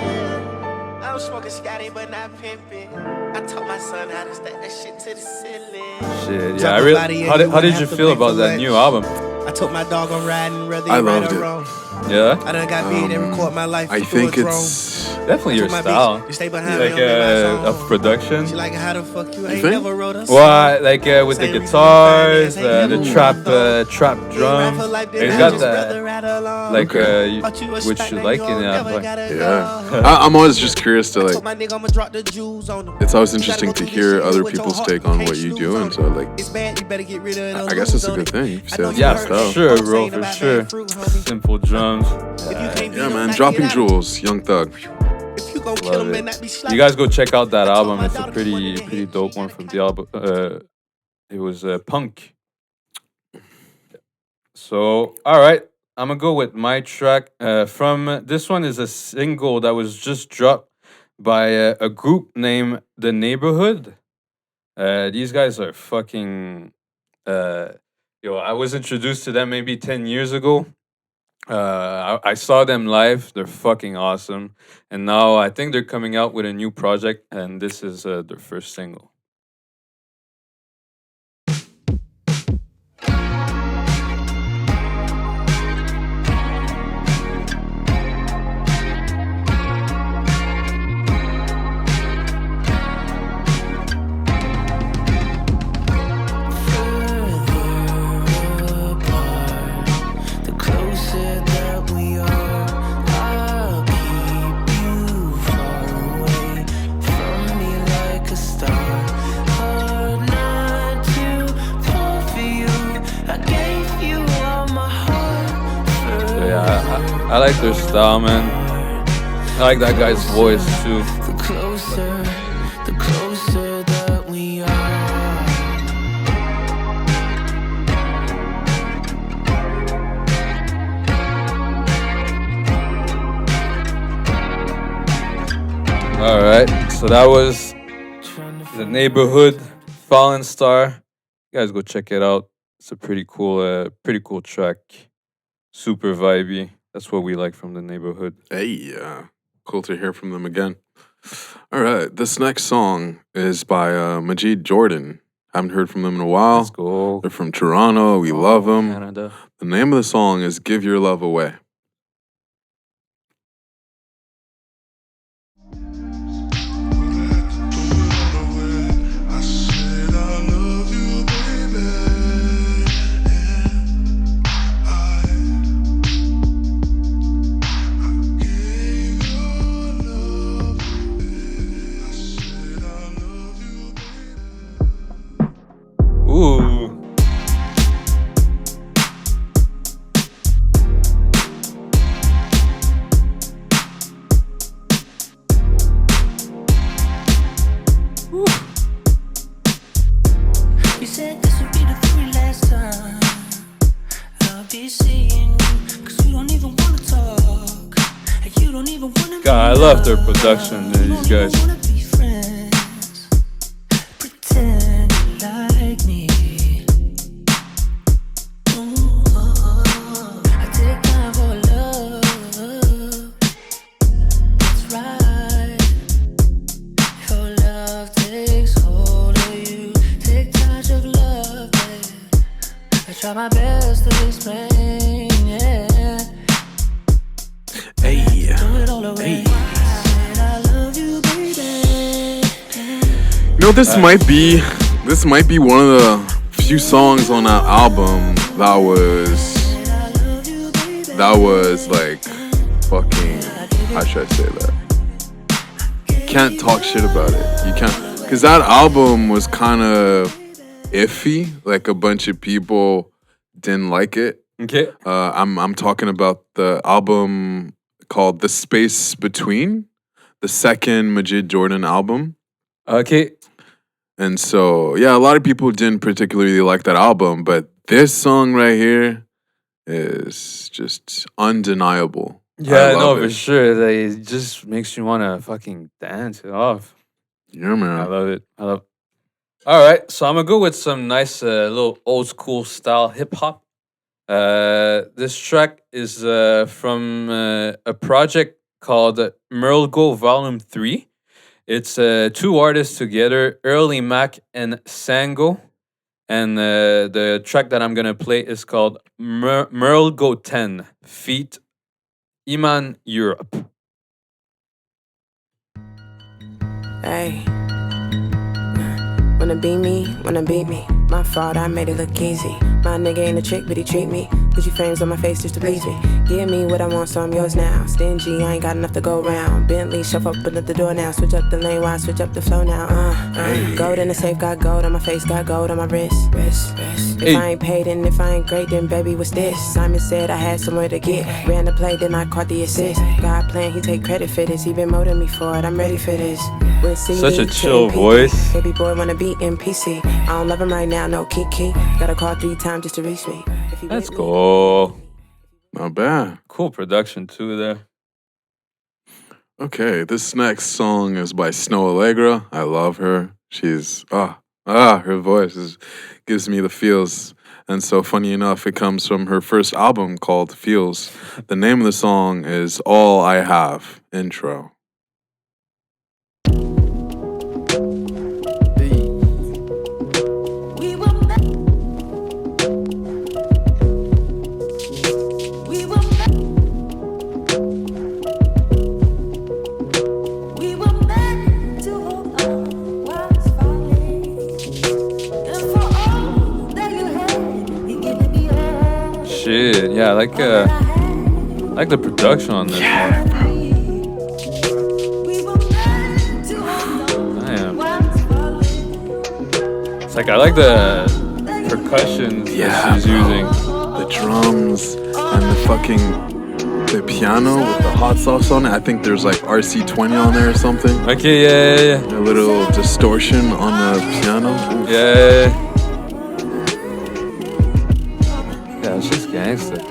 I'm smoking Scotty, but not pimping. I taught my son how to stack that shit to the ceiling. Shit, yeah. How did you feel about that new album? I told my dog I'm riding, whether I you right loved or it. wrong. Yeah, I done got beat and record my life. I think it's definitely your style. You stay behind Like me on my song. of production. She like how the fuck you ain't think? never wrote a song. Well, like with the guitars, the trap drums. It's got that, like which you like in the album. yeah. I'm always just curious to like. It's always interesting to hear other people's take on what you do, and so like. I guess it's a good thing. Yeah, for sure, bro, for sure. Simple drums. Yeah, man. Dropping jewels, Young Thug. Love it. You guys go check out that album. It's a pretty dope one from the album. It was Punk. So, all right, I'm gonna go with my track. From this one is a single that was just dropped by a group named The Neighborhood. These guys are fucking. I was introduced to them maybe 10 years ago. I saw them live. They're fucking awesome. And now I think they're coming out with a new project, and this is their first single. I like their style, man. I like that guy's voice too. The closer that we All right, so that was The Neighborhood, Fallen Star. You guys go check it out. It's a pretty cool track. Super vibey. That's what we like from The Neighborhood. Hey, yeah. Cool to hear from them again. All right. This next song is by Majid Jordan. Haven't heard from them in a while. Let's go. They're from Toronto. We love them. Canada. The name of the song is Give Your Love Away. Ooh. You said this would be the very last time I'll be seeing you, 'cause you don't even wanna talk, and you don't even wanna. God, I love their production, these guys. Pretend you like me. I take time for love. That's right. Your love takes hold of you. Take charge of love, babe. I try my best to explain, yeah. Hey. Do it all the way. I said I love you, baby. You know, this might be one of the few songs on that album that was like fucking, how should I say that? You can't talk shit about it. You can't, because that album was kind of iffy. Like a bunch of people didn't like it. Okay. I'm talking about the album called The Space Between, the second Majid Jordan album. Okay. And so, yeah, a lot of people didn't particularly like that album, but this song right here is just undeniable. Yeah, I no, love for it. sure. Like, it just makes you want to fucking dance it off. Yeah, I man. love it. All right, so I'm gonna go with some nice little old school style hip hop. This track is from a project called Merlgo Volume 3. It's two artists together, Early Mac and Sango. And the track that I'm going to play is called Merlgo 10, feat. Iman Europe. Hey, wanna be me, wanna beat me. My fault, I made it look easy. My nigga ain't a trick, but he treat me. Gucci frames on my face just to please me. Give me what I want, so I'm yours now. Stingy, I ain't got enough to go round. Bentley, shuffle up at the door now. Switch up the lane, why switch up the flow now? Gold in the safe, got gold on my face, got gold on my wrist. If I ain't paid and if I ain't great, then baby, what's this? Simon said I had somewhere to get. Ran the play, then I caught the assist. God plan, he take credit for this. He been molding me for it, I'm ready for this. Such a chill voice. Baby boy wanna be NPC. I don't love him right now, no Kiki. Gotta call 3 times just to reach me. Let's go. Not bad. Cool production too there. Okay, this next song is by Snow Allegra. I love her. She's her voice gives me the feels. And so funny enough, it comes from her first album called Feels. The name of the song is All I Have. Intro. Shit, yeah, I like the production on this one. Damn. It's like I like the percussion that she's using. The drums and the piano with the hot sauce on it. I think there's like RC20 on there or something. Okay, yeah. A little distortion on the piano. Oof. Yeah. Yeah, she's gangster.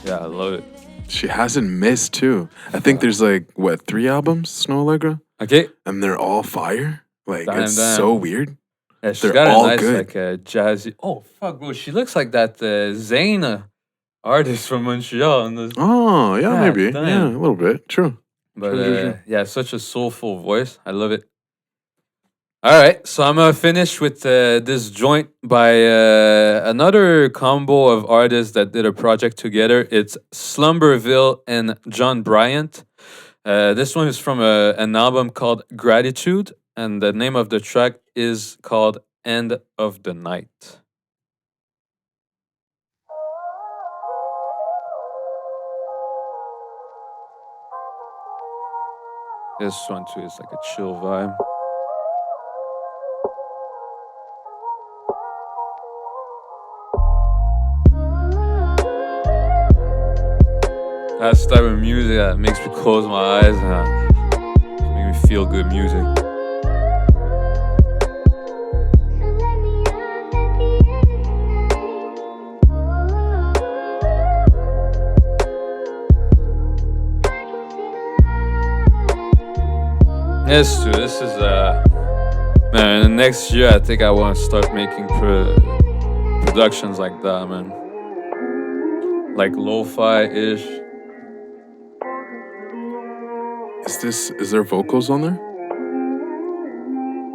Yeah, I love it. She hasn't missed too. I think there's like 3 albums, Snow Allegra? Okay. And they're all fire. Like Damn. so weird. Yeah, she's They're got all a nice good. like jazzy. Oh fuck, bro, she looks like that Zayn artist from Montreal. Oh, yeah, God maybe. damn. Yeah, a little bit. True. But Sure. yeah, such a soulful voice. I love it. All right, so I'm gonna finish with this joint by another combo of artists that did a project together. It's Slumberville and John Bryant. This one is from an album called Gratitude, and the name of the track is called End of the Night. This one too is like a chill vibe. That's the type of music that makes me close my eyes and make me feel good music. Yes, too. This is man. In the next year, I think I want to start making productions like that, man. Like lo-fi-ish. Is there vocals on there?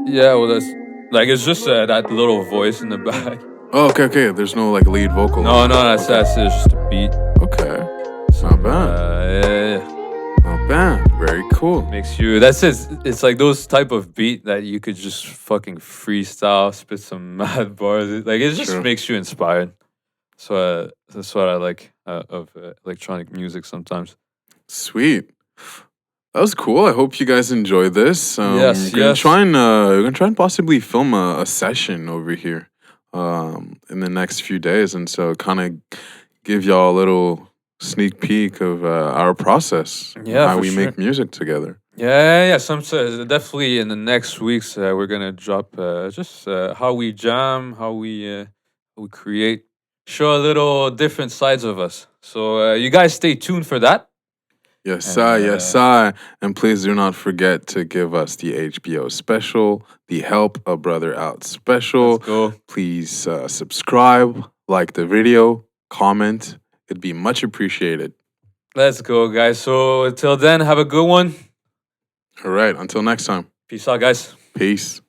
Yeah, well, that's like it's just that little voice in the back. Oh, okay. There's no like lead vocal. No, that's it. It's just a beat. Okay. Not bad. Yeah. Not bad. Very cool. Makes you. That's it. It's like those type of beat that you could just fucking freestyle, spit some mad bars. Like it just True. makes you inspired. So that's what I like of electronic music sometimes. Sweet. That was cool. I hope you guys enjoyed this. Yes, we're yes. gonna try and possibly film a session over here in the next few days, and so kind of give y'all a little sneak peek of our process, Yeah, how for we sure. make music together. Yeah. Definitely in the next weeks, we're gonna drop just how we jam, how we create, show a little different sides of us. So you guys stay tuned for that. Yes, And sir. Yes, sir. And please do not forget to give us the HBO special, the Help a Brother Out special. let's go. Please subscribe, like the video, comment. It'd be much appreciated. Let's go, guys. So until then, have a good one. All right. Until next time. Peace out, guys. Peace.